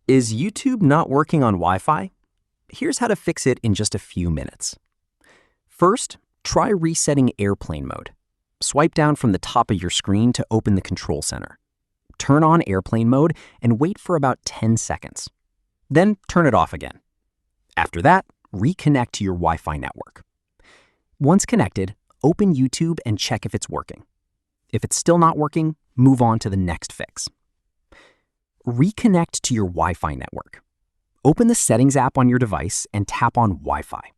Is YouTube not working on Wi-Fi? Here's how to fix it in just a few minutes. First, try resetting airplane mode. Swipe down from the top of your screen to open the control center. Turn on airplane mode and wait for about 10 seconds. Then turn it off again. After that, reconnect to your Wi-Fi network. Once connected, open YouTube and check if it's working. If it's still not working, move on to the next fix. Reconnect to your Wi-Fi network. Open the Settings app on your device and tap on Wi-Fi.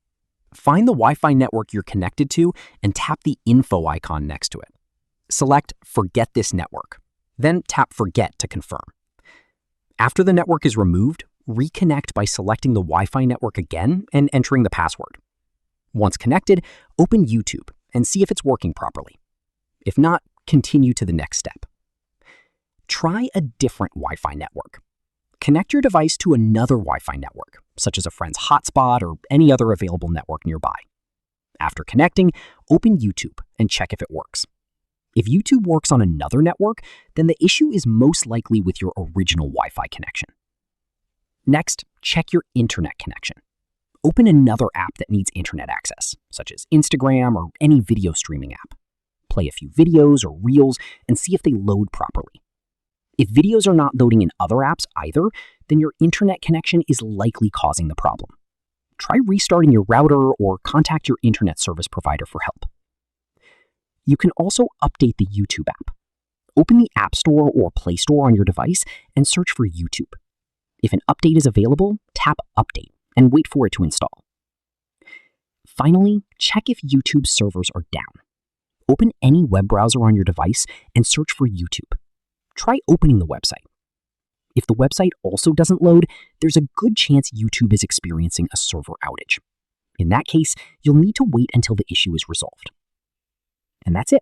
Find the Wi-Fi network you're connected to and tap the info icon next to it. Select Forget this network, then tap Forget to confirm. After the network is removed, reconnect by selecting the Wi-Fi network again and entering the password. Once connected, open YouTube and see if it's working properly. If not, continue to the next step. Try a different Wi-Fi network. Connect your device to another Wi-Fi network, such as a friend's hotspot or any other available network nearby. After connecting, open YouTube and check if it works. If YouTube works on another network, then the issue is most likely with your original Wi-Fi connection. Next, check your internet connection. Open another app that needs internet access, such as Instagram or any video streaming app. Play a few videos or reels and see if they load properly. If videos are not loading in other apps either, then your internet connection is likely causing the problem. Try restarting your router or contact your internet service provider for help. You can also update the YouTube app. Open the App Store or Play Store on your device and search for YouTube. If an update is available, tap Update and wait for it to install. Finally, check if YouTube's servers are down. Open any web browser on your device and search for YouTube. Try opening the website. If the website also doesn't load, there's a good chance YouTube is experiencing a server outage. In that case, you'll need to wait until the issue is resolved. And that's it.